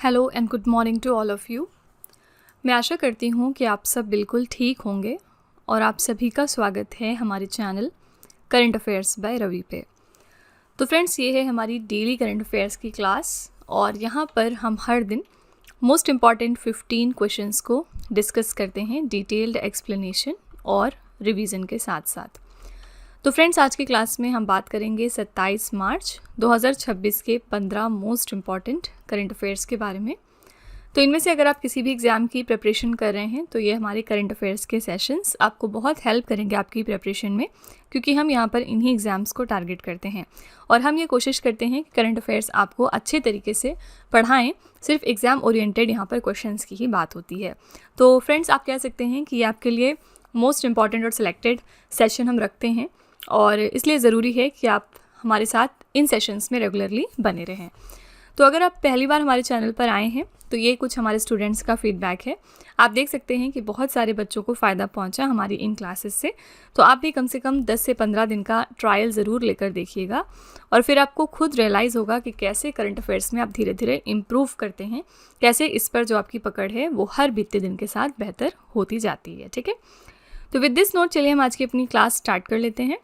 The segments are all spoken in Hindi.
Hello and good morning to all of you. मैं आशा करती हूँ कि आप सब बिल्कुल ठीक होंगे और आप सभी का स्वागत है हमारे channel current affairs by Ravi पे। तो फ्रेंड्स, ये है हमारी डेली करंट अफेयर्स की क्लास और यहाँ पर हम हर दिन मोस्ट इम्पॉर्टेंट 15 क्वेश्चंस को डिस्कस करते हैं डिटेल्ड एक्सप्लेनेशन और रिवीजन के साथ साथ। तो फ्रेंड्स, आज की क्लास में हम बात करेंगे 27 मार्च 2026 के 15 मोस्ट इम्पॉर्टेंट करंट अफेयर्स के बारे में। तो इनमें से अगर आप किसी भी एग्ज़ाम की प्रिपरेशन कर रहे हैं तो ये हमारे करंट अफेयर्स के सेशंस आपको बहुत हेल्प करेंगे आपकी प्रिपरेशन में, क्योंकि हम यहाँ पर इन्हीं एग्ज़ाम्स को टारगेट करते हैं और हम ये कोशिश करते हैं कि करंट अफेयर्स आपको अच्छे तरीके से पढ़ाएं। सिर्फ एग्ज़ाम ओरिएंटेड यहाँ पर क्वेश्चंस की ही बात होती है। तो फ्रेंड्स, आप कह सकते हैं कि ये आपके लिए मोस्ट इम्पॉर्टेंट और सिलेक्टेड सेशन हम रखते हैं और इसलिए ज़रूरी है कि आप हमारे साथ इन सेशंस में रेगुलरली बने रहें। तो अगर आप पहली बार हमारे चैनल पर आए हैं तो ये कुछ हमारे स्टूडेंट्स का फीडबैक है। आप देख सकते हैं कि बहुत सारे बच्चों को फ़ायदा पहुंचा हमारी इन क्लासेस से। तो आप भी कम से कम 10 से 15 दिन का ट्रायल ज़रूर लेकर देखिएगा और फिर आपको खुद रियलाइज़ होगा कि कैसे करंट अफेयर्स में आप धीरे धीरे इम्प्रूव करते हैं, कैसे इस पर जो आपकी पकड़ है वो हर बीतते दिन के साथ बेहतर होती जाती है। ठीक है, तो विद दिस नोट चलिए हम आज की अपनी क्लास स्टार्ट कर लेते हैं।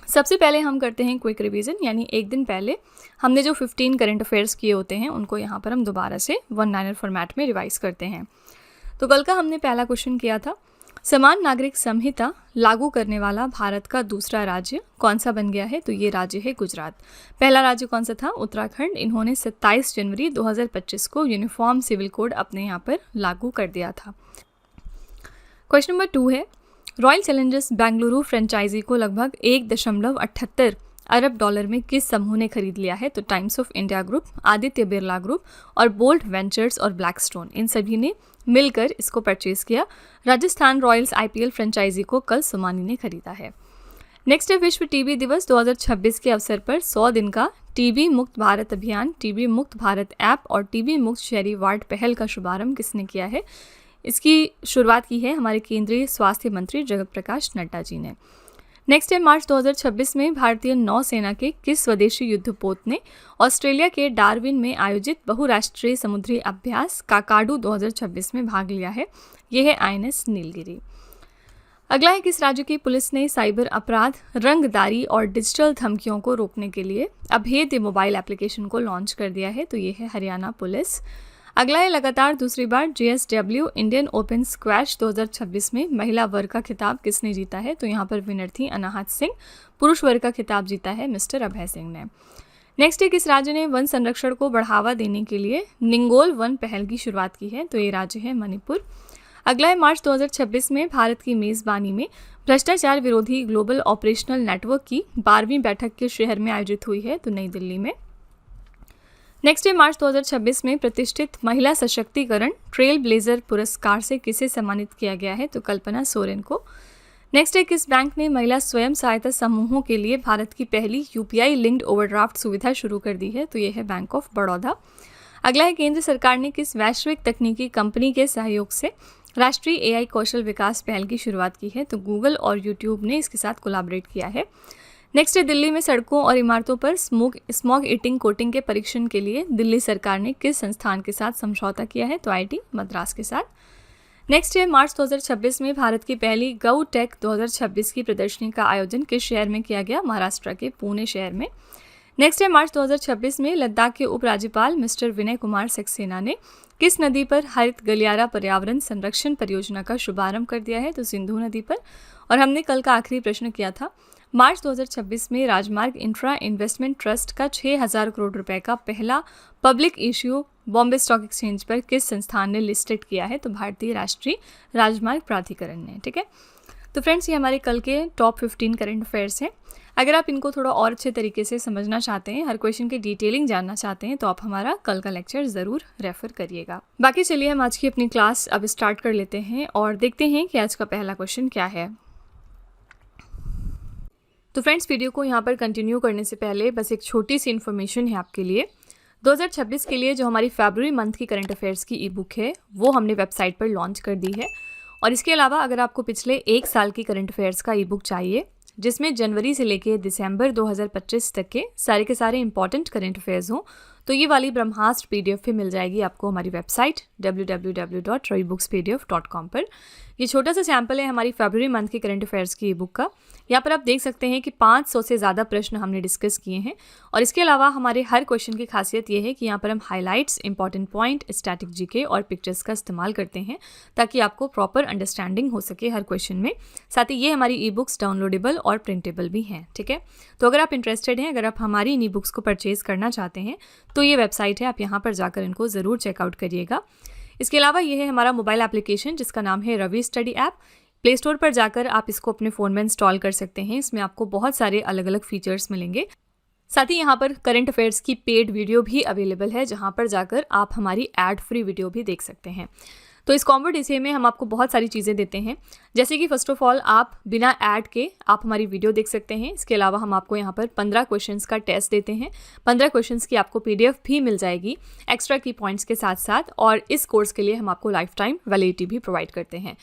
सबसे पहले हम करते हैं क्विक रिवीजन, यानी एक दिन पहले हमने जो 15 करंट अफेयर्स किए होते हैं उनको यहाँ पर हम दोबारा से वन लाइनर फॉर्मेट में रिवाइज करते हैं। तो कल का हमने पहला क्वेश्चन किया था, समान नागरिक संहिता लागू करने वाला भारत का दूसरा राज्य कौन सा बन गया है? तो ये राज्य है गुजरात। पहला राज्य कौन सा था? उत्तराखंड। इन्होंने 27 जनवरी 2025 को यूनिफॉर्म सिविल कोड अपने यहाँ पर लागू कर दिया था। क्वेश्चन नंबर 2 है, रॉयल चैलेंजर्स बेंगलुरु फ्रेंचाइजी को लगभग 1.78 अरब डॉलर में किस समूह ने खरीद लिया है? तो times of India group, Aditya Birla group और बोल्ट वेंचर्स और ब्लैकस्टोन, इन सभी ने मिलकर इसको परचेज किया। राजस्थान रॉयल्स IPL फ्रेंचाइजी को कल सोमानी ने खरीदा है। नेक्स्ट है, विश्व टीबी दिवस 2026 के अवसर पर 100 दिन का टीबी मुक्त भारत अभियान, टीबी मुक्त भारत ऐप और टीबी मुक्त शहरी वार्ड पहल का शुभारंभ किसने किया है? इसकी शुरुआत की है हमारे केंद्रीय स्वास्थ्य मंत्री जगत प्रकाश नड्डा जी ने। नेक्स्ट है, मार्च 2026 में भारतीय नौसेना के किस स्वदेशी युद्धपोत ने ऑस्ट्रेलिया के डार्विन में आयोजित बहुराष्ट्रीय समुद्री अभ्यास काकाडू 2026 में भाग लिया है? यह है INS नीलगिरी। अगला है, किस राज्य की पुलिस ने साइबर अपराध, रंगदारी और डिजिटल धमकियों को रोकने के लिए अभेद्य मोबाइल एप्लीकेशन को लॉन्च कर दिया है? तो ये है हरियाणा पुलिस। अगला है, लगातार दूसरी बार GSW इंडियन ओपन स्क्वैश 2026 में महिला वर्ग का खिताब किसने जीता है? तो यहाँ पर विनर थी अनाहत सिंह। पुरुष वर्ग का खिताब जीता है मिस्टर अभय सिंह ने। नेक्स्ट है, किस राज्य ने वन संरक्षण को बढ़ावा देने के लिए निंगोल वन पहल की शुरुआत की है? तो ये राज्य है मणिपुर। अगला है, मार्च 2026 में भारत की मेज़बानी में भ्रष्टाचार विरोधी ग्लोबल ऑपरेशनल नेटवर्क की 12वीं बैठक किस शहर में आयोजित हुई है? तो नई दिल्ली में। नेक्स्ट है, मार्च 2026 में प्रतिष्ठित महिला सशक्तिकरण ट्रेल ब्लेजर पुरस्कार से किसे सम्मानित किया गया है? तो कल्पना सोरेन को। नेक्स्ट है, किस बैंक ने महिला स्वयं सहायता समूहों के लिए भारत की पहली UPI लिंक्ड ओवरड्राफ्ट सुविधा शुरू कर दी है? तो ये है बैंक ऑफ बड़ौदा। अगला है, केंद्र सरकार ने किस वैश्विक तकनीकी कंपनी के सहयोग से राष्ट्रीय AI कौशल विकास पहल की शुरुआत की है? तो गूगल और YouTube ने इसके साथ कोलैबोरेट किया है। नेक्स्ट है, दिल्ली में सड़कों और इमारतों पर स्मॉग ईटिंग कोटिंग के परीक्षण के लिए दिल्ली सरकार ने किस संस्थान के साथ समझौता किया है? तो IIT मद्रास के साथ। नेक्स्ट है, मार्च 2026 में भारत की पहली गौ टेक 2026 की प्रदर्शनी का आयोजन किस शहर में किया गया? महाराष्ट्र के पुणे शहर में। नेक्स्ट है, मार्च 2026 में लद्दाख के उपराज्यपाल मिस्टर विनय कुमार सक्सेना ने किस नदी पर हरित गलियारा पर्यावरण संरक्षण परियोजना का शुभारंभ कर दिया है? तो सिंधु नदी पर। और हमने कल का आखिरी प्रश्न किया था, मार्च 2026 में राजमार्ग इंफ्रा इन्वेस्टमेंट ट्रस्ट का 6,000 करोड़ रुपए का पहला public issue Bombay stock exchange पर किस संस्थान ने लिस्टेड किया है? तो भारतीय राष्ट्रीय राजमार्ग प्राधिकरण ने। ठीक है, तो फ्रेंड्स, ये हमारे कल के टॉप 15 करंट अफेयर्स हैं। अगर आप इनको थोड़ा और अच्छे तरीके से समझना चाहते हैं, हर क्वेश्चन की डिटेलिंग जानना चाहते हैं, तो आप हमारा कल का लेक्चर ज़रूर रेफर करिएगा। बाकी चलिए हम आज की अपनी क्लास अब स्टार्ट कर लेते हैं और देखते हैं कि आज का पहला क्वेश्चन क्या है। तो फ्रेंड्स, वीडियो को यहाँ पर कंटिन्यू करने से पहले बस एक छोटी सी इन्फॉर्मेशन है आपके लिए। 2026 के लिए जो हमारी फरवरी मंथ की करंट अफेयर्स की ई बुक है वो हमने वेबसाइट पर लॉन्च कर दी है। और इसके अलावा अगर आपको पिछले 1 साल की करंट अफेयर्स का ई बुक चाहिए जिसमें जनवरी से लेके दिसंबर 2025 तक के सारे इंपॉर्टेंट करंट अफेयर्स हों, तो ये वाली ब्रह्मास्त्र PDF भी मिल जाएगी आपको हमारी वेबसाइट www.ravibooks.pdf.com पर। ये छोटा सा सैम्पल है हमारी फरवरी मंथ की करंट अफेयर्स की ई बुक का। यहाँ पर आप देख सकते हैं कि 500 से ज़्यादा प्रश्न हमने डिस्कस किए हैं और इसके अलावा हमारे हर क्वेश्चन की खासियत ये है कि यहाँ पर हम highlights, important point, static GK और पिक्चर्स का इस्तेमाल करते हैं ताकि आपको प्रॉपर अंडरस्टैंडिंग हो सके हर क्वेश्चन में। साथ ही ये हमारी ई बुक्स डाउनलोडेबल और प्रिंटेबल भी हैं, ठीक है। तो अगर आप इंटरेस्टेड हैं, अगर आप हमारी इन ई बुक्स को परचेज़ करना चाहते हैं तो ये वेबसाइट है, आप यहाँ पर जाकर इनको ज़रूर चेकआउट करिएगा। इसके अलावा ये है हमारा मोबाइल एप्लीकेशन जिसका नाम है Ravi study app. Play store पर जाकर आप इसको अपने फ़ोन में इंस्टॉल कर सकते हैं। इसमें आपको बहुत सारे अलग अलग फीचर्स मिलेंगे। साथ ही यहाँ पर करंट अफेयर्स की पेड वीडियो भी अवेलेबल है जहाँ पर जाकर आप हमारी एड फ्री वीडियो भी देख सकते हैं। तो इस कॉम्बो डीसी में हम आपको बहुत सारी चीज़ें देते हैं, जैसे कि फर्स्ट ऑफ ऑल आप बिना ऐड के आप हमारी वीडियो देख सकते हैं। इसके अलावा हम आपको यहाँ पर 15 क्वेश्चंस का टेस्ट देते हैं। 15 क्वेश्चंस की आपको PDF भी मिल जाएगी एक्स्ट्रा की पॉइंट्स के साथ साथ, और इस कोर्स के लिए हम आपको लाइफ टाइम वैलिडिटी भी प्रोवाइड करते हैं।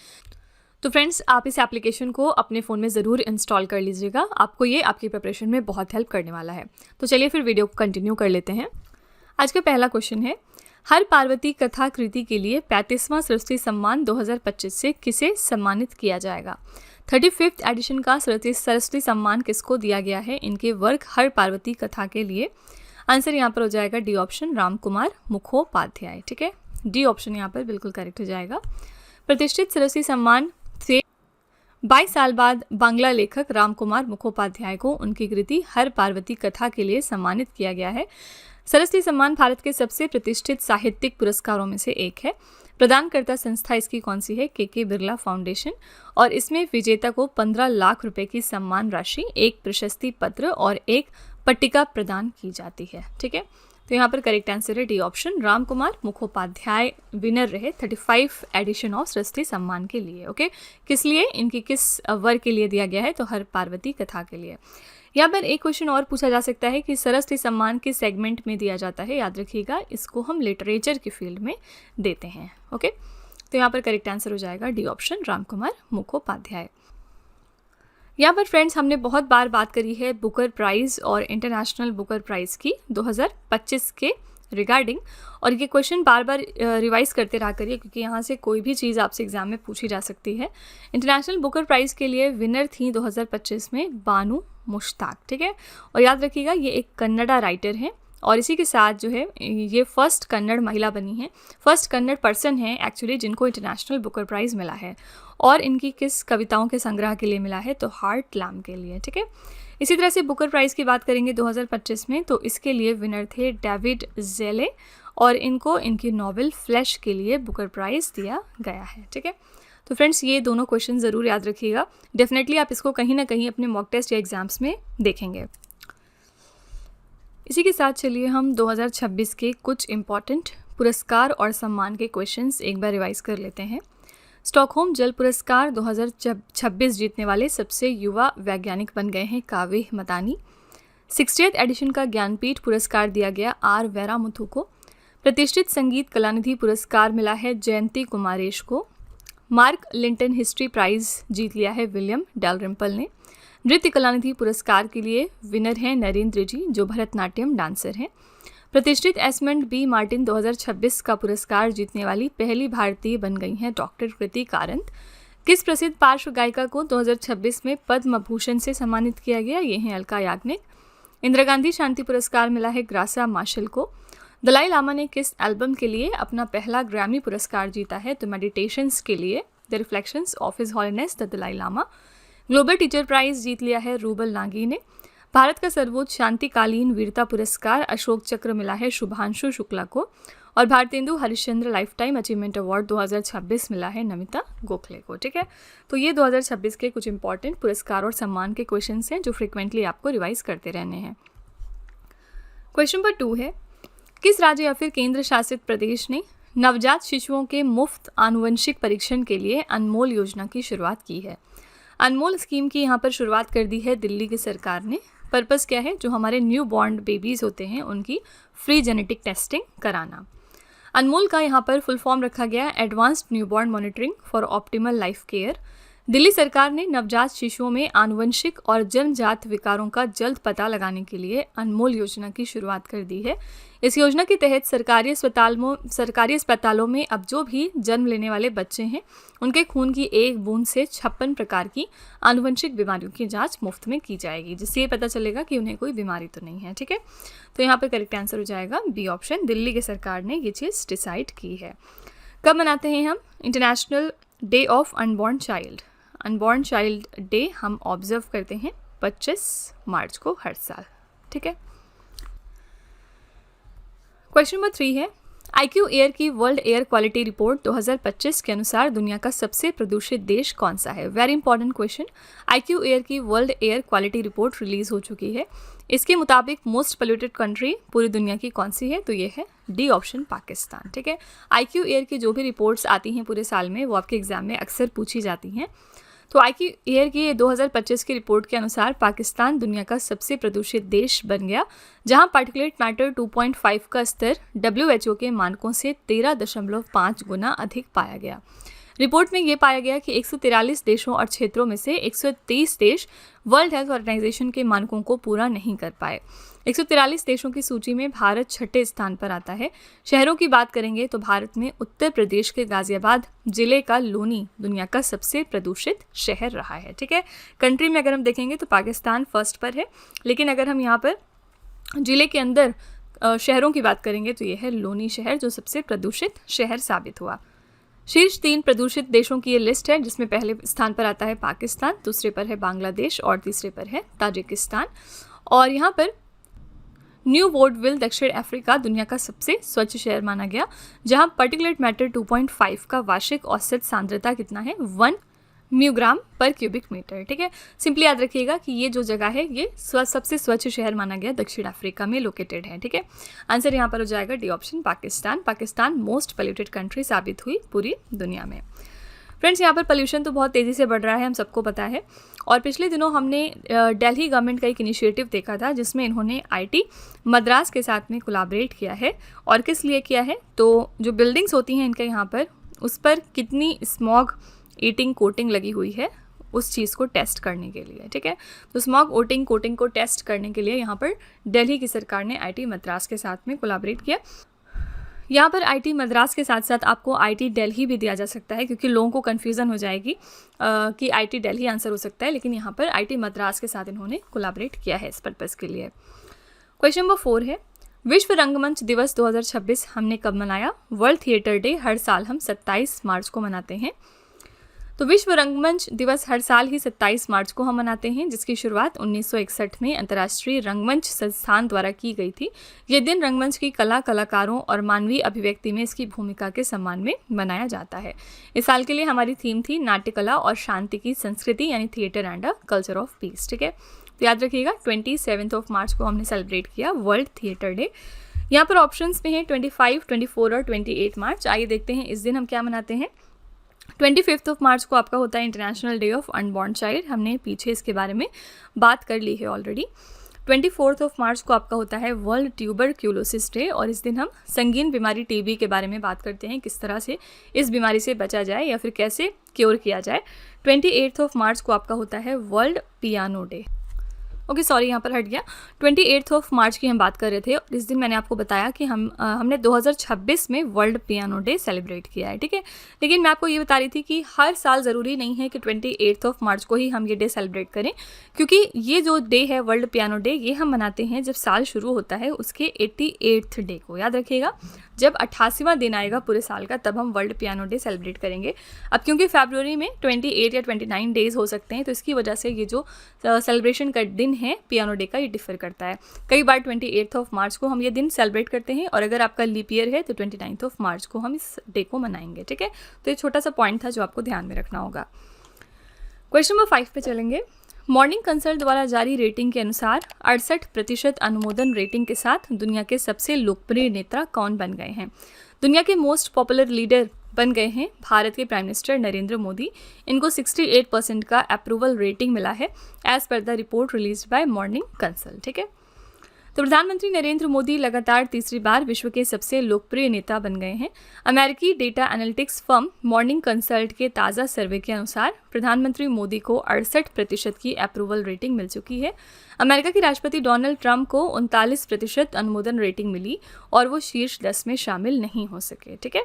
तो फ्रेंड्स, आप इस एप्लीकेशन को अपने फ़ोन में ज़रूर इंस्टॉल कर लीजिएगा, आपको ये आपकी प्रिपरेशन में बहुत हेल्प करने वाला है। तो चलिए फिर वीडियो को कंटिन्यू कर लेते हैं। आज का पहला क्वेश्चन है, हर पार्वती कथा कृति के लिए 35वां सरस्वती सम्मान 2025 से किसे सम्मानित किया जाएगा। 35th एडिशन का सरस्वती सम्मान किसको दिया गया है इनके वर्क हर पार्वती कथा के लिए। आंसर यहाँ पर हो जाएगा डी ऑप्शन, राम कुमार मुखोपाध्याय, ठीक है। डी ऑप्शन यहाँ पर बिल्कुल करेक्ट हो जाएगा। प्रतिष्ठित सरस्वती सम्मान से 22 साल बाद बांग्ला लेखक राम कुमार मुखोपाध्याय को उनकी कृति हर पार्वती कथा के लिए सम्मानित किया गया है। सरस्वती सम्मान भारत के सबसे प्रतिष्ठित साहित्यिक पुरस्कारों में से एक है। प्रदानकर्ता संस्था इसकी कौन सी है? KK Birla foundation. और इसमें विजेता को 15 लाख रुपए की सम्मान राशि, एक प्रशस्ति पत्र और एक पट्टिका प्रदान की जाती है, ठीक है। तो यहाँ पर करेक्ट आंसर है D option, Ram Kumar Mukhopadhyay winner रहे 35 एडिशन ऑफ सरस्वती सम्मान के लिए। ओके, किस लिए, इनकी किस वर्क के लिए दिया गया है? तो हर पार्वती कथा के लिए। यहाँ पर एक क्वेश्चन और पूछा जा सकता है कि सरस्वती सम्मान किस सेगमेंट में दिया जाता है? याद रखिएगा, इसको हम लिटरेचर के फील्ड में देते हैं। ओके, तो यहाँ पर करेक्ट आंसर हो जाएगा डी ऑप्शन, राम कुमार मुखोपाध्याय। यहाँ पर फ्रेंड्स हमने बहुत बार बात करी है बुकर प्राइज़ और इंटरनेशनल बुकर प्राइज़ की 2025 के रिगार्डिंग, और ये क्वेश्चन बार बार रिवाइज करते रहा करिए क्योंकि यहाँ से कोई भी चीज़ आपसे एग्जाम में पूछी जा सकती है। इंटरनेशनल बुकर प्राइज़ के लिए विनर थी 2025 में बानू मुश्ताक, ठीक है। और याद रखिएगा ये एक कन्नड़ा राइटर हैं और इसी के साथ जो है ये फर्स्ट कन्नड़ महिला बनी है, फर्स्ट कन्नड़ पर्सन है एक्चुअली जिनको इंटरनेशनल बुकर प्राइज़ मिला है। और इनकी किस कविताओं के संग्रह के लिए मिला है? तो हार्ट लैम के लिए, ठीक है। इसी तरह से बुकर प्राइज़ की बात करेंगे 2025 में, तो इसके लिए विनर थे डेविड ज़ेले और इनको इनकी नॉवेल फ्लैश के लिए बुकर प्राइज़ दिया गया है, ठीक है। तो फ्रेंड्स ये दोनों क्वेश्चन ज़रूर याद रखिएगा, डेफिनेटली आप इसको कहीं ना कहीं अपने मॉक टेस्ट या एग्जाम्स में देखेंगे। इसी के साथ चलिए हम 2026 के कुछ इम्पॉर्टेंट पुरस्कार और सम्मान के क्वेश्चंस एक बार रिवाइज कर लेते हैं। स्टॉकहोम जल पुरस्कार 2026 जीतने वाले सबसे युवा वैज्ञानिक बन गए हैं कावे मदानी। 60th एडिशन का ज्ञानपीठ पुरस्कार दिया गया R वैरामुथु को। प्रतिष्ठित संगीत कलानिधि पुरस्कार मिला है जयंती कुमारेश को। मार्क लिंटन हिस्ट्री प्राइज़ जीत लिया है विलियम डैलरिम्पल ने। नृत्य कलानिधि पुरस्कार के लिए विनर हैं नरेंद्र जी जो भरतनाट्यम डांसर हैं। प्रतिष्ठित एस्मंड बी मार्टिन 2026 का पुरस्कार जीतने वाली पहली भारतीय बन गई हैं डॉक्टर कृति कारंत। किस प्रसिद्ध पार्श्व गायिका को 2026 में पद्म भूषण से सम्मानित किया गया? ये हैं अलका याग्निक। इंदिरा गांधी शांति पुरस्कार मिला है ग्रासा मार्शल को। दलाई लामा ने किस एल्बम के लिए अपना पहला ग्रैमी पुरस्कार जीता है? तो मेडिटेशंस के लिए, the reflections of His Holiness the Dalai Lama. Global teacher prize जीत लिया है रूबल नागी ने। भारत का सर्वोच्च शांतिकालीन वीरता पुरस्कार अशोक चक्र मिला है शुभांशु शुक्ला को। और Bharatendu Harishchandra life time achievement award 2026 मिला है नमिता गोखले को, ठीक है। तो ये 2026 के कुछ इंपॉर्टेंट पुरस्कार और सम्मान के क्वेश्चन हैं जो फ्रिक्वेंटली आपको रिवाइज करते रहने हैं। क्वेश्चन नंबर 2 है, किस राज्य या फिर केंद्र शासित प्रदेश ने नवजात शिशुओं के मुफ्त आनुवंशिक परीक्षण के लिए अनमोल योजना की शुरुआत की है? अनमोल स्कीम की यहाँ पर शुरुआत कर दी है दिल्ली की सरकार ने। पर्पस क्या है? जो हमारे न्यू बॉर्न बेबीज़ होते हैं उनकी फ्री जेनेटिक टेस्टिंग कराना। अनमोल का यहाँ पर फुल फॉर्म रखा गया advanced newborn monitoring for optimal life care. Delhi सरकार ने नवजात शिशुओं में आनुवंशिक और जन्मजात विकारों का जल्द पता लगाने के लिए अनमोल योजना की शुरुआत कर दी है। इस योजना के तहत सरकारी अस्पतालों में अब जो भी जन्म लेने वाले बच्चे हैं उनके खून की एक बूंद से 56 प्रकार की आनुवंशिक बीमारियों की जांच मुफ्त में की जाएगी, जिससे ये पता चलेगा कि उन्हें कोई बीमारी तो नहीं है। ठीक है, तो यहाँ पर करेक्ट आंसर हो जाएगा बी ऑप्शन। दिल्ली की सरकार ने ये चीज़ डिसाइड की है। कब मनाते हैं हम international day of unborn child? Unborn child day हम ऑब्जर्व करते हैं 25 मार्च को हर साल। ठीक है, क्वेश्चन नंबर 3 है, IQ एयर की वर्ल्ड एयर क्वालिटी रिपोर्ट 2025 के अनुसार दुनिया का सबसे प्रदूषित देश कौन सा है? Very important question. IQ Air की world air quality report release हो चुकी है। इसके मुताबिक मोस्ट पोल्यूटेड कंट्री पूरी दुनिया की कौन सी है? तो ये है डी ऑप्शन, पाकिस्तान। ठीक है, IQ एयर की जो भी रिपोर्ट्स आती हैं पूरे साल में वो आपके एग्जाम में अक्सर पूछी जाती हैं। तो IQ एयर की 2025 की रिपोर्ट के अनुसार पाकिस्तान दुनिया का सबसे प्रदूषित देश बन गया, जहां पार्टिकुलेट मैटर 2.5 का स्तर WHO के मानकों से 13.5 गुना अधिक पाया गया। रिपोर्ट में ये पाया गया कि 143 देशों और क्षेत्रों में से 123 देश वर्ल्ड हेल्थ ऑर्गेनाइजेशन के मानकों को पूरा नहीं कर पाए। 143 देशों की सूची में भारत 6ठे स्थान पर आता है। शहरों की बात करेंगे तो भारत में उत्तर प्रदेश के गाजियाबाद जिले का लोनी दुनिया का सबसे प्रदूषित शहर रहा है। ठीक है, कंट्री में अगर हम देखेंगे तो पाकिस्तान फर्स्ट पर है, लेकिन अगर हम यहाँ पर जिले के अंदर शहरों की बात करेंगे तो ये है लोनी शहर जो सबसे प्रदूषित शहर साबित हुआ। शीर्ष 3 प्रदूषित देशों की ये लिस्ट है, जिसमें पहले स्थान पर आता है पाकिस्तान, दूसरे पर है बांग्लादेश और तीसरे पर है ताजिकिस्तान। और यहाँ पर न्यू वोर्डविल दक्षिण अफ्रीका दुनिया का सबसे स्वच्छ शहर माना गया, जहां पार्टिकुलेट मैटर 2.5 का वार्षिक औसत सांद्रता कितना है? 1 म्यूग्राम पर क्यूबिक मीटर। ठीक है, सिंपली याद रखिएगा कि ये जो जगह है ये सबसे स्वच्छ शहर माना गया दक्षिण अफ्रीका में लोकेटेड है। ठीक है, आंसर यहाँ पर हो जाएगा D option, Pakistan. Pakistan most polluted country साबित हुई पूरी दुनिया में। फ्रेंड्स, यहाँ पर पोल्यूशन तो बहुत तेज़ी से बढ़ रहा है, हम सबको पता है। और पिछले दिनों हमने दिल्ली गवर्नमेंट का एक इनिशिएटिव देखा था जिसमें इन्होंने IIT मद्रास के साथ में कोलैबोरेट किया है। और किस लिए किया है? तो जो बिल्डिंग्स होती हैं इनके यहाँ पर, उस पर कितनी स्मॉग ईटिंग कोटिंग लगी हुई है उस चीज़ को टेस्ट करने के लिए। ठीक है, तो स्मॉग ओटिंग कोटिंग को टेस्ट करने के लिए यहाँ पर दिल्ली की सरकार ने IIT मद्रास के साथ में कोलैबोरेट किया। यहाँ पर IIT मद्रास के साथ साथ आपको IIT दिल्ली भी दिया जा सकता है, क्योंकि लोगों को कन्फ्यूज़न हो जाएगी कि IIT दिल्ली आंसर हो सकता है, लेकिन यहाँ पर IIT मद्रास के साथ इन्होंने कोलैबोरेट किया है इस पर्पज़ के लिए। क्वेश्चन नंबर 4 है, विश्व रंगमंच दिवस 2026 हमने कब मनाया? वर्ल्ड थिएटर डे हर साल हम 27 मार्च को मनाते हैं। तो विश्व रंगमंच दिवस हर साल ही 27 मार्च को हम मनाते हैं, जिसकी शुरुआत 1961 में अंतर्राष्ट्रीय रंगमंच संस्थान द्वारा की गई थी। यह दिन रंगमंच की कला, कलाकारों और मानवीय अभिव्यक्ति में इसकी भूमिका के सम्मान में मनाया जाता है। इस साल के लिए हमारी थीम थी नाट्य कला और शांति की संस्कृति, यानी theatre and a culture of peace. ठीक है, तो याद रखिएगा 27 मार्च को हमने सेलिब्रेट किया वर्ल्ड थिएटर डे। यहाँ पर ऑप्शंस में है 25, 24 और 28 मार्च। आइए देखते हैं इस दिन हम क्या मनाते हैं। 25 मार्च को आपका होता है international day of unborn child. हमने पीछे इसके बारे में बात कर ली है ऑलरेडी। 24 मार्च को आपका होता है वर्ल्ड ट्यूबरक्यूलोसिस डे, और इस दिन हम संगीन बीमारी TB के बारे में बात करते हैं, किस तरह से इस बीमारी से बचा जाए या फिर कैसे क्योर किया जाए। 28 मार्च को आपका होता है world piano day. Okay, sorry, यहाँ पर हट गया। 28 मार्च की हम बात कर रहे थे, और इस दिन मैंने आपको बताया कि हमने 2026 में वर्ल्ड पियानो डे सेलिब्रेट किया है। ठीक है, लेकिन मैं आपको ये बता रही थी कि हर साल ज़रूरी नहीं है कि 28 मार्च को ही हम ये डे सेलिब्रेट करें, क्योंकि ये जो डे है वर्ल्ड पियानो डे, ये हम मनाते हैं जब साल शुरू होता है उसके 88th डे को। याद रखिएगा, जब 88वां दिन आएगा पूरे साल का, तब हम वर्ल्ड पियानो डे सेलिब्रेट करेंगे। अब क्योंकि फरवरी में 28 या 29 डेज हो सकते हैं, तो इसकी वजह से ये जो सेलिब्रेशन का दिन है पियानो डे का, ये डिफर करता है। कई बार 28 मार्च को हम ये दिन सेलिब्रेट करते हैं, और अगर आपका लीप ईयर है तो 29 मार्च को हम इस डे को मनाएंगे। ठीक है, तो ये छोटा सा पॉइंट था जो आपको ध्यान में रखना होगा। क्वेश्चन नंबर 5 पे चलेंगे। मॉर्निंग कंसल्ट द्वारा जारी रेटिंग के अनुसार 68% अनुमोदन रेटिंग के साथ दुनिया के सबसे लोकप्रिय नेता कौन बन गए हैं? दुनिया के मोस्ट पॉपुलर लीडर बन गए हैं भारत के प्राइम मिनिस्टर नरेंद्र मोदी। इनको 68% का अप्रूवल रेटिंग मिला है, as per the report release by Morning Consult. ठीक है, तो प्रधानमंत्री नरेंद्र मोदी लगातार तीसरी बार विश्व के सबसे लोकप्रिय नेता बन गए हैं। अमेरिकी data analytics firm morning consult के ताज़ा सर्वे के अनुसार प्रधानमंत्री मोदी को 68% की अप्रूवल रेटिंग मिल चुकी है। अमेरिका के राष्ट्रपति डोनाल्ड ट्रंप को 39% अनुमोदन रेटिंग मिली और वो शीर्ष 10 में शामिल नहीं हो सके। ठीक है,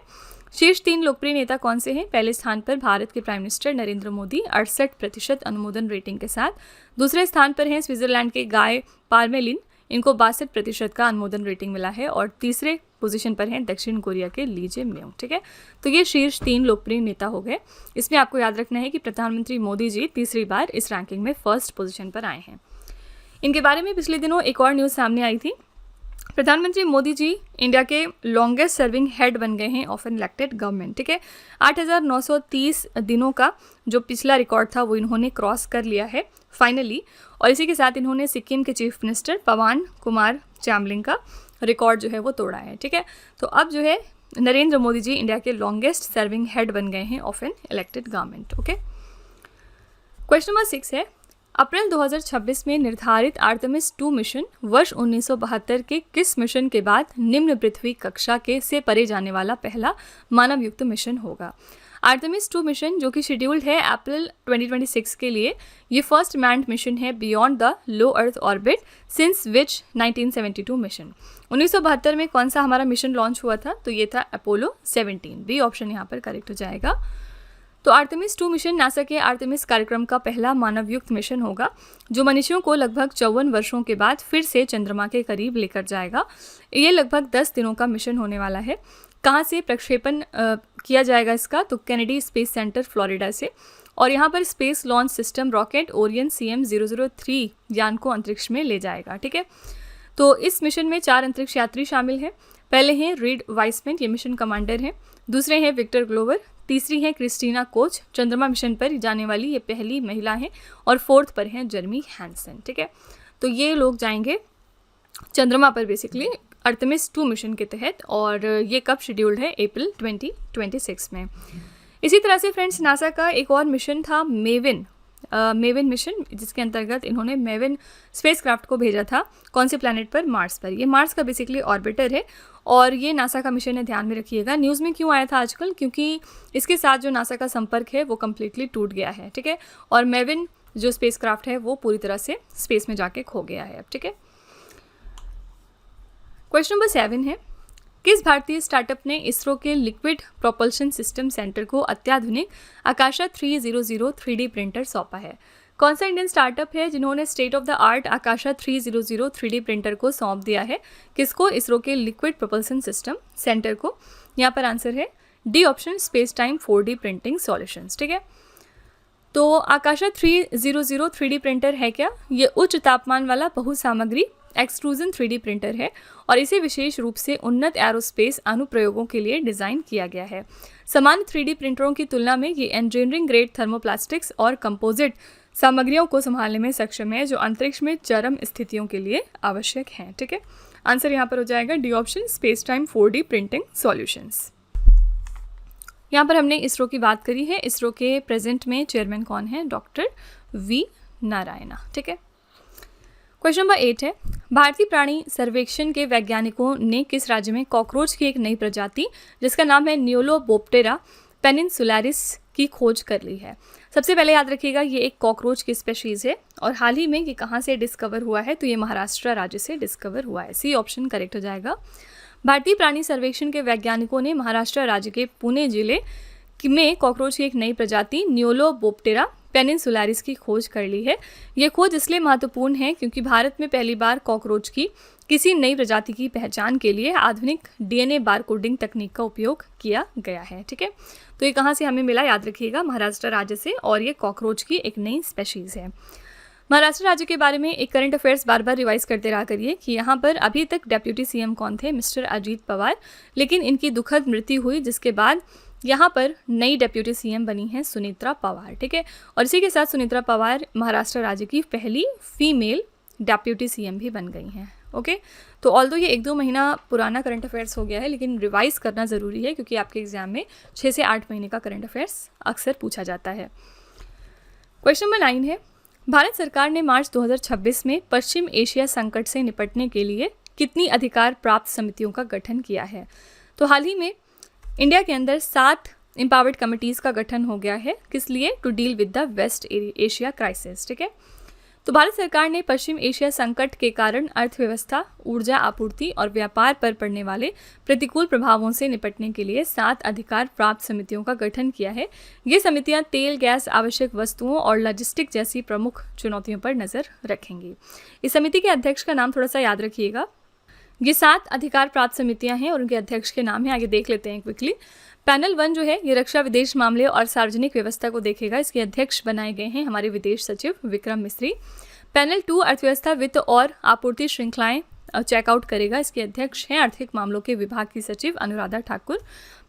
शीर्ष 3 लोकप्रिय नेता कौन से हैं? पहले स्थान पर भारत के प्राइम मिनिस्टर नरेंद्र मोदी 68% अनुमोदन रेटिंग के साथ। दूसरे स्थान पर हैं स्विट्जरलैंड के गाय पारमेलिन, इनको 62% का अनुमोदन रेटिंग मिला है। और तीसरे पोजीशन पर हैं दक्षिण कोरिया के ली जे म्यूंग। ठीक है, तो ये शीर्ष 3 लोकप्रिय नेता हो गए। इसमें आपको याद रखना है कि प्रधानमंत्री मोदी जी तीसरी बार इस रैंकिंग में फर्स्ट पोजीशन पर आए हैं। इनके बारे में पिछले दिनों एक और न्यूज़ सामने आई थी। प्रधानमंत्री मोदी जी इंडिया के लॉन्गेस्ट सर्विंग हेड बन गए हैं ऑफ एन इलेक्टेड गवर्नमेंट। ठीक है, 8,930 दिनों का जो पिछला रिकॉर्ड था वो इन्होंने क्रॉस कर लिया है फाइनली। और इसी के साथ इन्होंने सिक्किम के चीफ मिनिस्टर पवन कुमार चामलिंग का रिकॉर्ड जो है वो तोड़ा है। ठीक है, तो अब जो है नरेंद्र मोदी जी इंडिया के लॉन्गेस्ट सर्विंग हेड बन गए हैं of an elected government. Okay, question number 6 है, अप्रैल 2026 में निर्धारित आर्टेमिस 2 मिशन वर्ष 1972 के किस मिशन के बाद निम्न पृथ्वी कक्षा के से परे जाने वाला पहला मानवयुक्त मिशन होगा? आर्टेमिस 2 मिशन जो कि शेड्यूल्ड है अप्रैल 2026 के लिए, ये फर्स्ट मैन्ड मिशन है beyond the low earth orbit since which 1972 mission. 1972 में कौन सा हमारा मिशन लॉन्च हुआ था? तो ये था अपोलो 17। बी ऑप्शन यहाँ पर करेक्ट हो जाएगा। तो आर्टेमिस 2 मिशन नासा के आर्टेमिस कार्यक्रम का पहला मानवयुक्त मिशन होगा जो मनुष्यों को लगभग 54 वर्षों के बाद फिर से चंद्रमा के करीब लेकर जाएगा। ये लगभग 10 दिनों का मिशन होने वाला है। कहाँ से प्रक्षेपण किया जाएगा इसका? तो कैनेडी स्पेस सेंटर फ्लोरिडा से। और यहाँ पर space launch system rocket Orion CM-003 यान को अंतरिक्ष में ले जाएगा। ठीक है, तो इस मिशन में 4 अंतरिक्ष यात्री शामिल हैं। पहले हैं रीड वाइसमैन, ये मिशन कमांडर हैं। दूसरे हैं विक्टर ग्लोवर। तीसरी है क्रिस्टीना कोच, चंद्रमा मिशन पर जाने वाली ये पहली महिला हैं। और फोर्थ पर हैं जर्मी हैंसन। ठीक है, तो ये लोग जाएंगे चंद्रमा पर बेसिकली आर्टेमिस 2 मिशन के तहत। और ये कब शेड्यूल्ड है? अप्रैल 2026 में। इसी तरह से फ्रेंड्स नासा का एक और मिशन था मेविन मिशन, जिसके अंतर्गत इन्होंने मेविन स्पेसक्राफ्ट को भेजा था। कौन से प्लैनेट पर? मार्स पर। ये मार्स का बेसिकली ऑर्बिटर है और ये नासा का मिशन है, ध्यान में रखिएगा। न्यूज़ में क्यों आया था आजकल? क्योंकि इसके साथ जो नासा का संपर्क है वो कम्प्लीटली टूट गया है। ठीक है, और मेविन जो स्पेसक्राफ्ट है वो पूरी तरह से स्पेस में जाके खो गया है अब। ठीक है, क्वेश्चन नंबर 7 है, किस भारतीय स्टार्टअप ने इसरो के लिक्विड प्रोपल्शन सिस्टम सेंटर को अत्याधुनिक आकाशा 300 3D प्रिंटर सौंपा है? कौन सा इंडियन स्टार्टअप है जिन्होंने state of the art Aakasha 300 3D printer को सौंप दिया है? किसको? इसरो के लिक्विड प्रोपल्शन सिस्टम सेंटर को। यहाँ पर आंसर है D option, space time 4D printing solutions. ठीक है, तो आकाशा 300 3D प्रिंटर है क्या? ये उच्च तापमान वाला बहुसामग्री एक्सट्रूजन 3D प्रिंटर है और इसे विशेष रूप से उन्नत एरोस्पेस अनुप्रयोगों के लिए डिज़ाइन किया गया है। सामान्य 3D प्रिंटरों की तुलना में ये इंजीनियरिंग ग्रेड थर्मोप्लास्टिक्स और कंपोजिट सामग्रियों को संभालने में सक्षम है जो अंतरिक्ष में चरम स्थितियों के लिए आवश्यक हैं। ठीक है, आंसर यहाँ पर हो जाएगा D option, space time 4D printing solutions. यहाँ पर हमने इसरो की बात करी है। इसरो के प्रेजेंट में चेयरमैन कौन है? Doctor V Narayana. ठीक है, क्वेश्चन नंबर 8 है, भारतीय प्राणी सर्वेक्षण के वैज्ञानिकों ने किस राज्य में कॉकरोच की एक नई प्रजाति जिसका नाम है न्यूलोबोप्टेरा पेनिनसुलारिस की खोज कर ली है? सबसे पहले याद रखिएगा ये एक कॉकरोच की स्पेशीज़ है और हाल ही में ये कहाँ से डिस्कवर हुआ है? तो ये महाराष्ट्र राज्य से डिस्कवर हुआ है। सी ऑप्शन करेक्ट हो जाएगा। भारतीय प्राणी सर्वेक्षण के वैज्ञानिकों ने महाराष्ट्र राज्य के पुणे जिले में कॉकरोच की एक नई प्रजाति न्यूलोबोप्टेरा पेनिनसुलारिस की खोज कर ली है। ये खोज इसलिए महत्वपूर्ण है क्योंकि भारत में पहली बार कॉकरोच की किसी नई प्रजाति की पहचान के लिए आधुनिक DNA बार कोडिंग तकनीक का उपयोग किया गया है। ठीक है, तो ये कहाँ से हमें मिला? याद रखिएगा महाराष्ट्र राज्य से, और ये कॉकरोच की एक नई स्पेशीज़ है। महाराष्ट्र राज्य के बारे में एक करंट अफेयर्स बार बार रिवाइज करते रहा करिए कि यहाँ पर अभी तक डेप्यूटी CM कौन थे? मिस्टर अजीत पवार, लेकिन इनकी दुखद मृत्यु हुई जिसके बाद यहाँ पर नई डेप्यूटी CM बनी है सुनीत्रा पवार। ठीक है, और इसी के साथ सुनीत्रा पवार महाराष्ट्र राज्य की पहली फीमेल डेप्यूटी CM भी बन गई हैं। ओके, तो ऑल्दो ये 1-2 महीना पुराना करंट अफेयर्स हो गया है, लेकिन रिवाइज करना ज़रूरी है क्योंकि आपके एग्जाम में 6 से 8 महीने का करंट अफेयर्स अक्सर पूछा जाता है। क्वेश्चन नंबर 9 है, भारत सरकार ने मार्च 2026 में पश्चिम एशिया संकट से निपटने के लिए कितनी अधिकार प्राप्त समितियों का गठन किया है? तो हाल ही में इंडिया के अंदर 7 एम्पावर्ड कमिटीज़ का गठन हो गया है। किस लिए? To deal with the West Asia crisis. ठीक है, तो भारत सरकार ने पश्चिम एशिया संकट के कारण अर्थव्यवस्था, ऊर्जा आपूर्ति और व्यापार पर पड़ने वाले प्रतिकूल प्रभावों से निपटने के लिए 7 अधिकार प्राप्त समितियों का गठन किया है। ये समितियां तेल, गैस, आवश्यक वस्तुओं और लॉजिस्टिक जैसी प्रमुख चुनौतियों पर नजर रखेंगी। इस समिति के अध्यक्ष का नाम थोड़ा सा याद रखिएगा। ये 7 अधिकार प्राप्त समितियां हैं और उनके अध्यक्ष के नाम है, आगे देख लेते हैं क्विकली। पैनल 1 जो है ये रक्षा, विदेश मामले और सार्वजनिक व्यवस्था को देखेगा। इसके अध्यक्ष बनाए गए हैं हमारे विदेश सचिव विक्रम मिस्री। पैनल 2 अर्थव्यवस्था, वित्त और आपूर्ति श्रृंखलाएं चेकआउट करेगा। इसके अध्यक्ष हैं आर्थिक मामलों के विभाग की सचिव अनुराधा ठाकुर।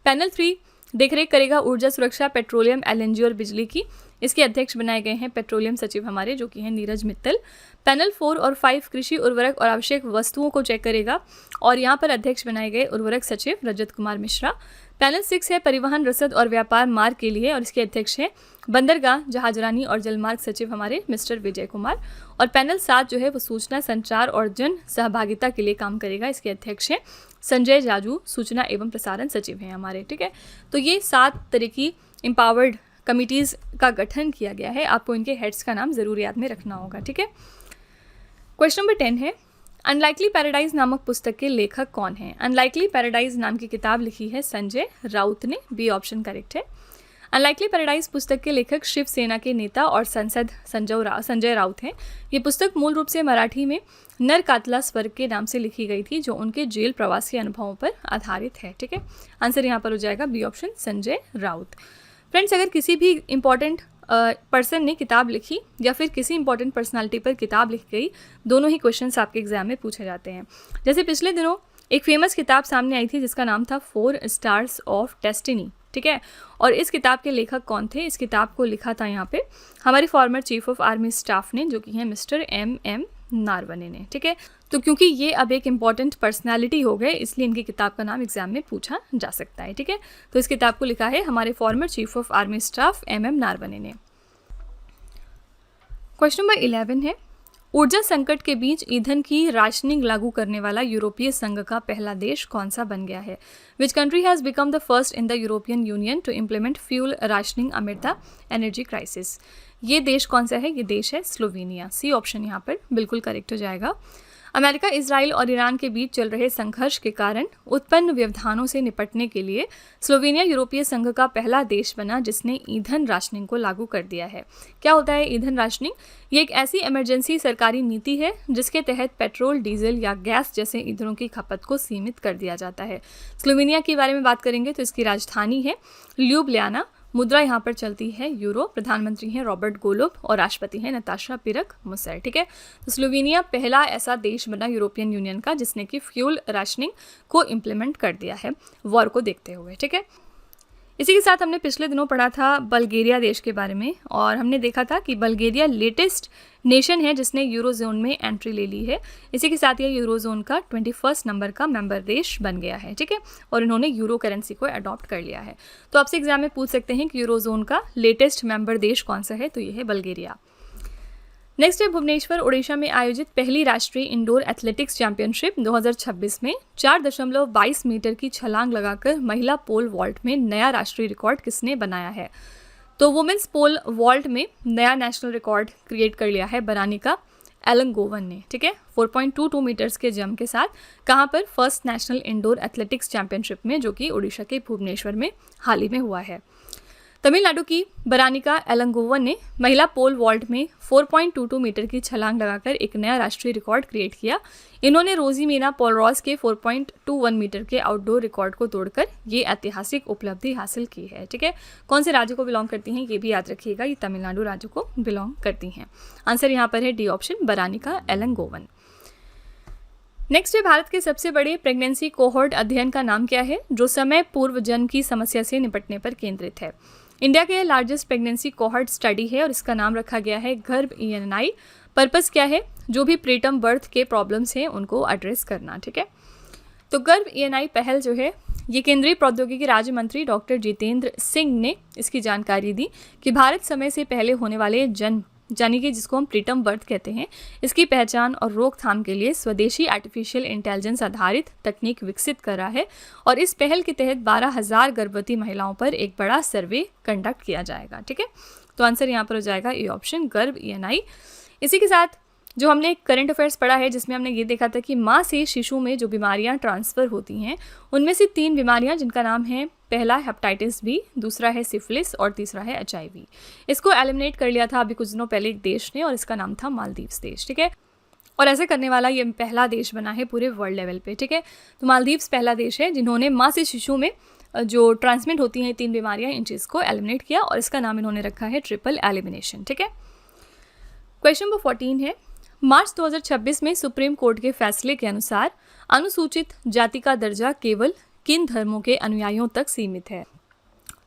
पैनल 3 देखरेख करेगा ऊर्जा सुरक्षा, पेट्रोलियम, एलएनजी और बिजली की। इसके अध्यक्ष बनाए गए हैं पेट्रोलियम सचिव हमारे, जो कि हैं नीरज मित्तल। पैनल 4 और 5 कृषि, उर्वरक और आवश्यक वस्तुओं को चेक करेगा और यहाँ पर अध्यक्ष बनाए गए उर्वरक सचिव रजत कुमार मिश्रा। पैनल 6 है परिवहन, रसद और व्यापार मार्ग के लिए और इसके अध्यक्ष हैं बंदरगाह, जहाजरानी और जलमार्ग सचिव हमारे मिस्टर विजय कुमार। और पैनल 7 जो है वो सूचना, संचार और जन सहभागिता के लिए काम करेगा। इसके अध्यक्ष हैं संजय जाजू, सूचना एवं प्रसारण सचिव हैं हमारे। ठीक है, तो ये 7 तरह की एम्पावर्ड कमिटीज़ का गठन किया गया है। आपको इनके हेड्स का नाम ज़रूर याद में रखना होगा। ठीक है, क्वेश्चन नंबर 10 है, अनलाइकली पैराडाइज नामक पुस्तक के लेखक कौन है? अनलाइकली पैराडाइज नाम की किताब लिखी है संजय राउत ने, बी ऑप्शन करेक्ट है। अनलाइकली पैराडाइज पुस्तक के लेखक शिवसेना के नेता और सांसद संजय राउत हैं। ये पुस्तक मूल रूप से मराठी में नरकातला स्वर्ग के नाम से लिखी गई थी, जो उनके जेल प्रवास के अनुभवों पर आधारित है। ठीक है, आंसर यहाँ पर हो जाएगा B option Sanjay Raut. Friends, अगर किसी भी इम्पॉर्टेंट पर्सन ने किताब लिखी या फिर किसी इंपॉर्टेंट पर्सनालिटी पर किताब लिख गई, दोनों ही क्वेश्चंस आपके एग्जाम में पूछे जाते हैं। जैसे पिछले दिनों एक फेमस किताब सामने आई थी जिसका नाम था 4 स्टार्स ऑफ डेस्टिनी। ठीक है, और इस किताब के लेखक कौन थे? इस किताब को लिखा था यहाँ पे हमारे former chief of army staff ने, जो कि हैं मिस्टर M.M. नारवने ने। ठीक है, तो क्योंकि ये अब एक इम्पॉर्टेंट पर्सनालिटी हो गए, इसलिए इनकी किताब का नाम एग्जाम में पूछा जा सकता है। ठीक है, तो इस किताब को लिखा है हमारे former chief of army staff M.M. नारवने ने। क्वेश्चन नंबर 11 है, ऊर्जा संकट के बीच ईंधन की राशनिंग लागू करने वाला यूरोपीय संघ का पहला देश कौन सा बन गया है? Which country has become the first in the European Union to implement fuel rationing amid the energy crisis? ये देश कौन सा है? ये देश है स्लोवेनिया। सी ऑप्शन यहाँ पर बिल्कुल करेक्ट हो जाएगा। अमेरिका, इजराइल और ईरान के बीच चल रहे संघर्ष के कारण उत्पन्न व्यवधानों से निपटने के लिए स्लोवेनिया यूरोपीय संघ का पहला देश बना जिसने ईंधन राशनिंग को लागू कर दिया है। क्या होता है ईंधन राशनिंग? ये एक ऐसी इमरजेंसी सरकारी नीति है जिसके तहत पेट्रोल, डीजल या गैस जैसे ईंधनों की खपत को सीमित कर दिया जाता है। स्लोवेनिया के बारे में बात करेंगे तो इसकी राजधानी है ल्यूब्लियाना। मुद्रा यहाँ पर चलती है यूरो। प्रधानमंत्री हैं रॉबर्ट गोलोब और राष्ट्रपति हैं नताशा पिरक मुसर। ठीक है, तो स्लोवेनिया पहला ऐसा देश बना यूरोपियन यूनियन का जिसने कि फ्यूल राशनिंग को इम्प्लीमेंट कर दिया है वॉर को देखते हुए। ठीक है, इसी के साथ हमने पिछले दिनों पढ़ा था बल्गेरिया देश के बारे में और हमने देखा था कि बल्गेरिया लेटेस्ट नेशन है जिसने यूरोजोन में एंट्री ले ली है। इसी के साथ ये यूरोजोन का 21 नंबर का मेंबर देश बन गया है। ठीक है, और इन्होंने यूरो करेंसी को अडॉप्ट कर लिया है। तो आपसे एग्जाम में पूछ सकते हैं कि यूरोजोन का लेटेस्ट मेंबर देश कौन सा है? तो ये है बल्गेरिया। नेक्स्ट है भुवनेश्वर, उड़ीसा में आयोजित पहली राष्ट्रीय इंडोर एथलेटिक्स चैंपियनशिप 2026 में 4.22 मीटर की छलांग लगाकर महिला पोल वॉल्ट में नया राष्ट्रीय रिकॉर्ड किसने बनाया है? तो वुमेन्स पोल वॉल्ट में नया नेशनल रिकॉर्ड क्रिएट कर लिया है बरानिका एलंगोवन ने। ठीक है, 4.22 मीटर्स के जंप के साथ। कहाँ पर? First national indoor athletics championship में, जो कि उड़ीसा के भुवनेश्वर में हाल ही में हुआ है। तमिलनाडु की बरानिका एलंगोवन ने महिला पोल वॉल्ट में 4.22 मीटर की छलांग लगाकर एक नया राष्ट्रीय रिकॉर्ड क्रिएट किया। इन्होंने रोजीमीना पोलरॉस के 4.21 मीटर के आउटडोर रिकॉर्ड को तोड़कर ये ऐतिहासिक उपलब्धि हासिल की है। ठीक है, कौन से राज्य को बिलोंग करती हैं ये भी याद रखिएगा, ये तमिलनाडु राज्य को बिलोंग करती हैं। आंसर यहाँ पर है डी ऑप्शन, बरानिका एलंगोवन। नेक्स्ट है, भारत के सबसे बड़े प्रेगनेंसी कोहोर्ट अध्ययन का नाम क्या है जो समय पूर्व जन्म की समस्या से निपटने पर केंद्रित है? इंडिया के लार्जेस्ट प्रेगनेंसी कोहॉर्ट स्टडी है और इसका नाम रखा गया है गर्भ ENI। पर्पस क्या है? जो भी प्रीटर्म बर्थ के प्रॉब्लम्स हैं उनको एड्रेस करना। ठीक है, तो गर्भ ENI पहल जो है ये केंद्रीय प्रौद्योगिकी राज्य मंत्री डॉक्टर जितेंद्र सिंह ने इसकी जानकारी दी कि भारत समय से पहले होने वाले जन्म यानी कि जिसको हम प्रीटर्म बर्थ कहते हैं, इसकी पहचान और रोकथाम के लिए स्वदेशी आर्टिफिशियल इंटेलिजेंस आधारित तकनीक विकसित कर रहा है और इस पहल के तहत 12,000 गर्भवती महिलाओं पर एक बड़ा सर्वे कंडक्ट किया जाएगा। ठीक है, तो आंसर यहाँ पर हो जाएगा ए ऑप्शन, गर्भ ENI। इसी के साथ जो हमने एक करंट अफेयर्स पढ़ा है जिसमें हमने ये देखा था कि माँ से शिशु में जो बीमारियाँ ट्रांसफ़र होती हैं उनमें से 3 बीमारियाँ जिनका नाम है, पहला हेपेटाइटिस बी, दूसरा है सिफिलिस और तीसरा है HIV। इसको एलिमिनेट कर लिया था अभी कुछ दिनों पहले एक देश ने और इसका नाम था मालदीव्स देश। ठीक है, और ऐसे करने वाला ये पहला देश बना है पूरे वर्ल्ड लेवल पे। ठीक है, तो मालदीव्स पहला देश है जिन्होंने माँ से शिशु में जो ट्रांसमिट होती हैं 3 बीमारियाँ, इन चीज़ को एलिमिनेट किया और इसका नाम इन्होंने रखा है ट्रिपल एलिमिनेशन। ठीक है, क्वेश्चन नंबर 14 है, मार्च 2026 में सुप्रीम कोर्ट के फैसले के अनुसार अनुसूचित जाति का दर्जा केवल किन धर्मों के अनुयायियों तक सीमित है।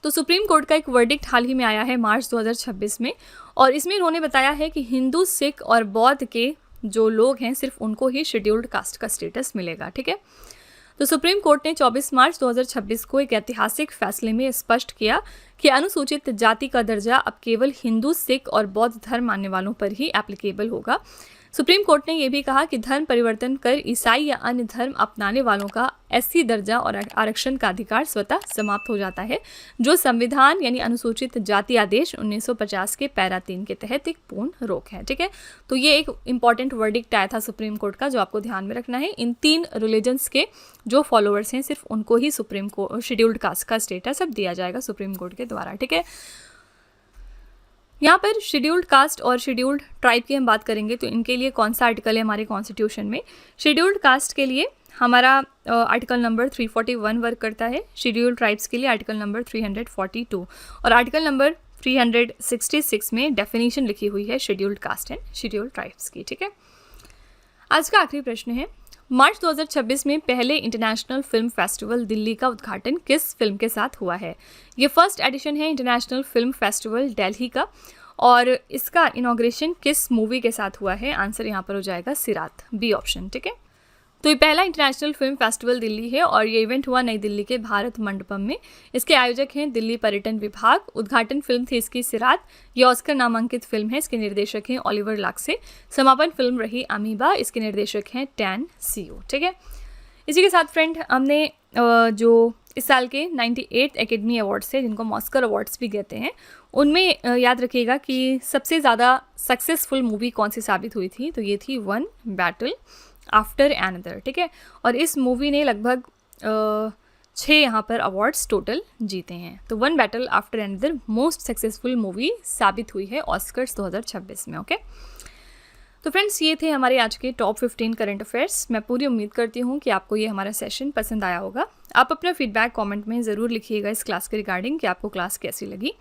तो सुप्रीम कोर्ट का एक वर्डिक्ट हाल ही में आया है मार्च 2026 में और इसमें इन्होंने बताया है कि हिंदू, सिख और बौद्ध के जो लोग हैं सिर्फ उनको ही शेड्यूल्ड कास्ट का स्टेटस मिलेगा। ठीक है, तो सुप्रीम कोर्ट ने 24 मार्च 2026 को एक ऐतिहासिक फैसले में स्पष्ट किया कि अनुसूचित जाति का दर्जा अब केवल हिंदू, सिख और बौद्ध धर्म मानने वालों पर ही एप्लीकेबल होगा। सुप्रीम कोर्ट ने यह भी कहा कि धर्म परिवर्तन कर ईसाई या अन्य धर्म अपनाने वालों का SC दर्जा और आरक्षण का अधिकार स्वतः समाप्त हो जाता है, जो संविधान यानी अनुसूचित जाति आदेश 1950 के पैरा 3 के तहत एक पूर्ण रोक है। ठीक है, तो ये एक इंपॉर्टेंट वर्डिक्ट आया था सुप्रीम कोर्ट का जो आपको ध्यान में रखना है। इन 3 रिलीजन्स के जो फॉलोअर्स हैं सिर्फ उनको ही सुप्रीम कोर्ट शेड्यूल्ड कास्ट का स्टेटस अब दिया जाएगा सुप्रीम कोर्ट के द्वारा। ठीक है, यहाँ पर शेड्यूल्ड कास्ट और शेड्यूल्ड ट्राइब की हम बात करेंगे तो इनके लिए कौन सा आर्टिकल है हमारे कॉन्स्टिट्यूशन में। शेड्यूल्ड कास्ट के लिए हमारा आर्टिकल नंबर 341 वर्क करता है, शेड्यूल्ड ट्राइब्स के लिए आर्टिकल नंबर 342 और आर्टिकल नंबर 366 में डेफिनेशन लिखी हुई है scheduled caste and scheduled tribes की। ठीक है, आज का आखिरी प्रश्न है, मार्च 2026 में पहले इंटरनेशनल फिल्म फेस्टिवल दिल्ली का उद्घाटन किस फिल्म के साथ हुआ है। ये फर्स्ट एडिशन है इंटरनेशनल फिल्म फेस्टिवल दिल्ली का और इसका इनॉग्रेशन किस मूवी के साथ हुआ है। आंसर यहाँ पर हो जाएगा सिरात, बी ऑप्शन। ठीक है, तो ये पहला इंटरनेशनल फिल्म फेस्टिवल दिल्ली है और ये इवेंट हुआ नई दिल्ली के भारत मंडपम में। इसके आयोजक हैं दिल्ली पर्यटन विभाग। उद्घाटन फिल्म थी इसकी सिरात। ये ऑस्कर नामांकित फिल्म है। इसके निर्देशक हैं ओलिवर लाक्से। समापन फिल्म रही अमीबा। इसके निर्देशक हैं टैन सीओ। ठीक है, इसी के साथ फ्रेंड हमने जो इस साल के 98 एकेडमी अवार्ड्स थे जिनको ऑस्कर अवार्ड्स भी कहते हैं, उनमें याद रखिएगा कि सबसे ज़्यादा सक्सेसफुल मूवी कौन सी साबित हुई थी, तो ये थी वन बैटल आफ्टर एनदर। ठीक है, और इस मूवी ने लगभग 6 यहाँ पर अवार्ड्स टोटल जीते हैं। तो one battle after another most successful movie साबित हुई है ऑस्कर्स 2026 में। ओके, तो फ्रेंड्स ये थे हमारे आज के टॉप 15 करंट अफेयर्स। मैं पूरी उम्मीद करती हूँ कि आपको ये हमारा सेशन पसंद आया होगा। आप अपना फीडबैक कमेंट में ज़रूर लिखिएगा इस क्लास के रिगार्डिंग कि आपको क्लास कैसी लगी।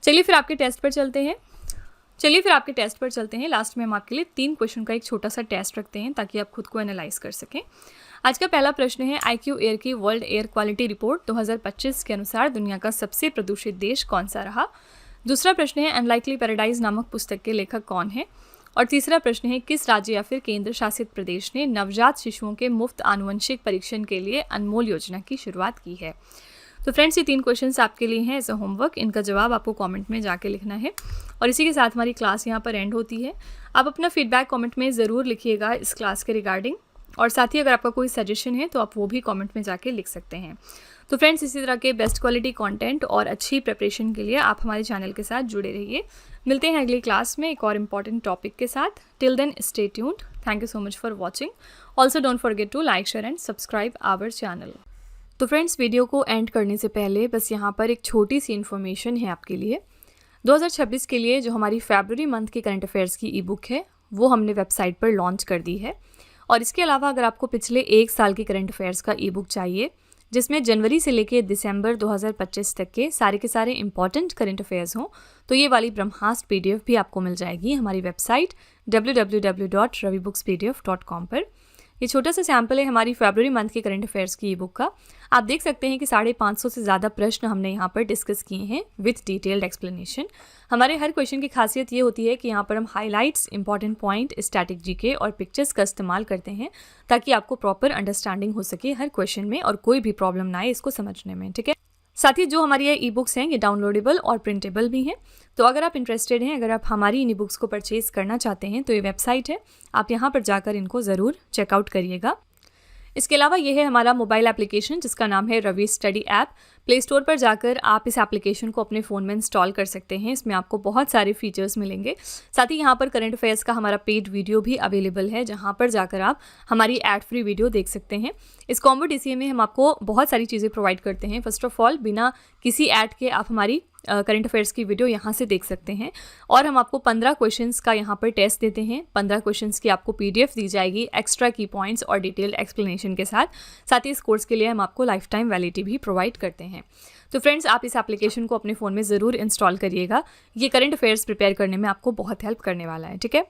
चलिए फिर आपके टेस्ट पर चलते हैं। लास्ट में हम आपके लिए 3 क्वेश्चन का एक छोटा सा टेस्ट रखते हैं ताकि आप खुद को एनालाइज कर सकें। आज का पहला प्रश्न है, IQ एयर की वर्ल्ड एयर क्वालिटी रिपोर्ट 2025 के अनुसार दुनिया का सबसे प्रदूषित देश कौन सा रहा। दूसरा प्रश्न है, अनलाइकली पैराडाइज नामक पुस्तक के लेखक कौन है। और तीसरा प्रश्न है, किस राज्य या फिर केंद्र शासित प्रदेश ने नवजात शिशुओं के मुफ्त आनुवंशिक परीक्षण के लिए अनमोल योजना की शुरुआत की है। तो फ्रेंड्स ये 3 क्वेश्चंस आपके लिए हैं एज अ होमवर्क। इनका जवाब आपको कमेंट में जाके लिखना है और इसी के साथ हमारी क्लास यहाँ पर एंड होती है। आप अपना फीडबैक कमेंट में ज़रूर लिखिएगा इस क्लास के रिगार्डिंग और साथ ही अगर आपका कोई सजेशन है तो आप वो भी कमेंट में जाके लिख सकते हैं। तो फ्रेंड्स इसी तरह के बेस्ट क्वालिटी कंटेंट और अच्छी प्रिपरेशन के लिए आप हमारे चैनल के साथ जुड़े रहिए। मिलते हैं अगली क्लास में एक और इम्पॉर्टेंट टॉपिक के साथ। Till then stay tuned. Thank you so much for watching. Also don't forget to like, share and subscribe our channel. तो फ्रेंड्स वीडियो को एंड करने से पहले बस यहाँ पर एक छोटी सी इन्फॉर्मेशन है आपके लिए। 2026 के लिए जो हमारी फरवरी मंथ की करंट अफेयर्स की ई बुक है वो हमने वेबसाइट पर लॉन्च कर दी है। और इसके अलावा अगर आपको पिछले 1 साल की करंट अफेयर्स का ई बुक चाहिए जिसमें जनवरी से लेके दिसंबर 2025 तक के सारे इंपॉर्टेंट करंट अफेयर्स हों तो ये वाली ब्रह्मास्त्र PDF भी आपको मिल जाएगी हमारी वेबसाइट www.ravibooks.pdf.com पर। ये छोटा सा सैम्पल है हमारी फरवरी मंथ के करंट अफेयर्स की ई बुक का। आप देख सकते हैं कि 550 से ज़्यादा प्रश्न हमने यहाँ पर डिस्कस किए हैं विथ डिटेल्ड एक्सप्लेनेशन। हमारे हर क्वेश्चन की खासियत ये होती है कि यहाँ पर हम highlights, important point, static GK और पिक्चर्स का इस्तेमाल करते हैं ताकि आपको प्रॉपर अंडरस्टैंडिंग हो सके हर क्वेश्चन में और कोई भी प्रॉब्लम ना आए इसको समझने में। ठीक है, साथ ही जो हमारी ये ई बुक्स हैं ये डाउनलोडेबल और प्रिंटेबल भी हैं। तो अगर आप इंटरेस्टेड हैं, अगर आप हमारी इन ई बुक्स को परचेज़ करना चाहते हैं तो ये वेबसाइट है, आप यहाँ पर जाकर इनको ज़रूर चेकआउट करिएगा। इसके अलावा ये है हमारा मोबाइल एप्लीकेशन जिसका नाम है Ravi study app. Play store पर जाकर आप इस एप्लीकेशन को अपने फ़ोन में इंस्टॉल कर सकते हैं। इसमें आपको बहुत सारे फीचर्स मिलेंगे। साथ ही यहाँ पर करंट अफेयर्स का हमारा पेड वीडियो भी अवेलेबल है, जहाँ पर जाकर आप हमारी एड फ्री वीडियो देख सकते हैं। इस कॉम्बो DCA में हम आपको बहुत सारी चीज़ें प्रोवाइड करते हैं। फर्स्ट ऑफ ऑल, बिना किसी ऐड के आप हमारी करंट अफेयर्स की वीडियो यहाँ से देख सकते हैं, और हम आपको 15 क्वेश्चंस का यहाँ पर टेस्ट देते हैं। 15 क्वेश्चंस की आपको PDF दी जाएगी एक्स्ट्रा की पॉइंट्स और डिटेल एक्सप्लेनेशन के साथ। साथ ही इस कोर्स के लिए हम आपको लाइफ टाइम वैलिडिटी भी प्रोवाइड करते हैं। तो फ्रेंड्स, आप इस एप्लीकेशन को अपने फ़ोन में ज़रूर इंस्टॉल करिएगा। ये करंट अफेयर्स प्रिपेयर करने में आपको बहुत हेल्प करने वाला है। ठीक है।